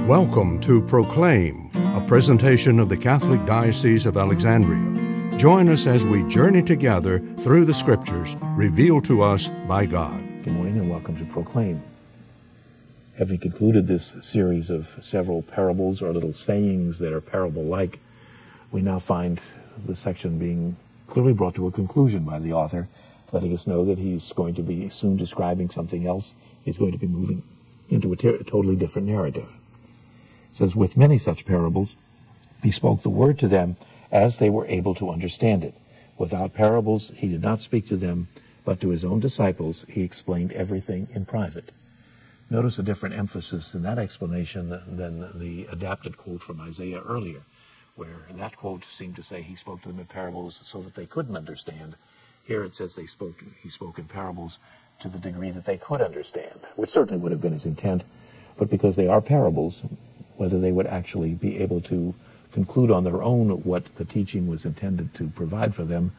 Welcome to Proclaim, a presentation of the Catholic Diocese of Alexandria. Join us as we journey together through the Scriptures revealed to us by God. Good morning and welcome to Proclaim. Having concluded this series of several parables or little sayings that are parable-like, we now find the section being clearly brought to a conclusion by the author, letting us know that he's going to be soon describing something else. He's going to be moving into a totally different narrative. It says, with many such parables, he spoke the word to them as they were able to understand it. Without parables, he did not speak to them, but to his own disciples he explained everything in private. Notice a different emphasis in that explanation than the adapted quote from Isaiah earlier, where that quote seemed to say he spoke to them in parables so that they couldn't understand. Here it says he spoke in parables to the degree that they could understand, which certainly would have been his intent, but because they are parables, whether they would actually be able to conclude on their own what the teaching was intended to provide for them,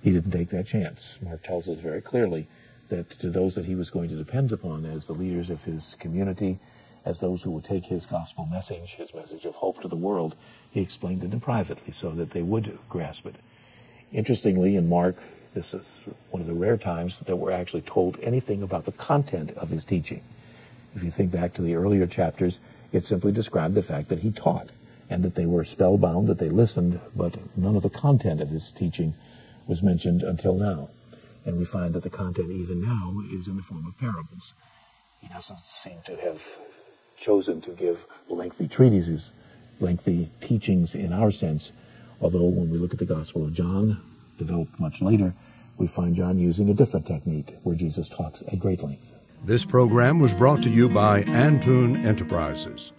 he didn't take that chance. Mark tells us very clearly that to those that he was going to depend upon as the leaders of his community, as those who would take his gospel message, his message of hope to the world, he explained it privately so that they would grasp it. Interestingly, in Mark, this is one of the rare times that we're actually told anything about the content of his teaching. If you think back to the earlier chapters, it simply described the fact that he taught and that they were spellbound, that they listened, but none of the content of his teaching was mentioned until now. And we find that the content even now is in the form of parables. He doesn't seem to have chosen to give lengthy treatises, lengthy teachings in our sense, although when we look at the Gospel of John, developed much later, we find John using a different technique where Jesus talks at great length. This program was brought to you by Antoon Enterprises.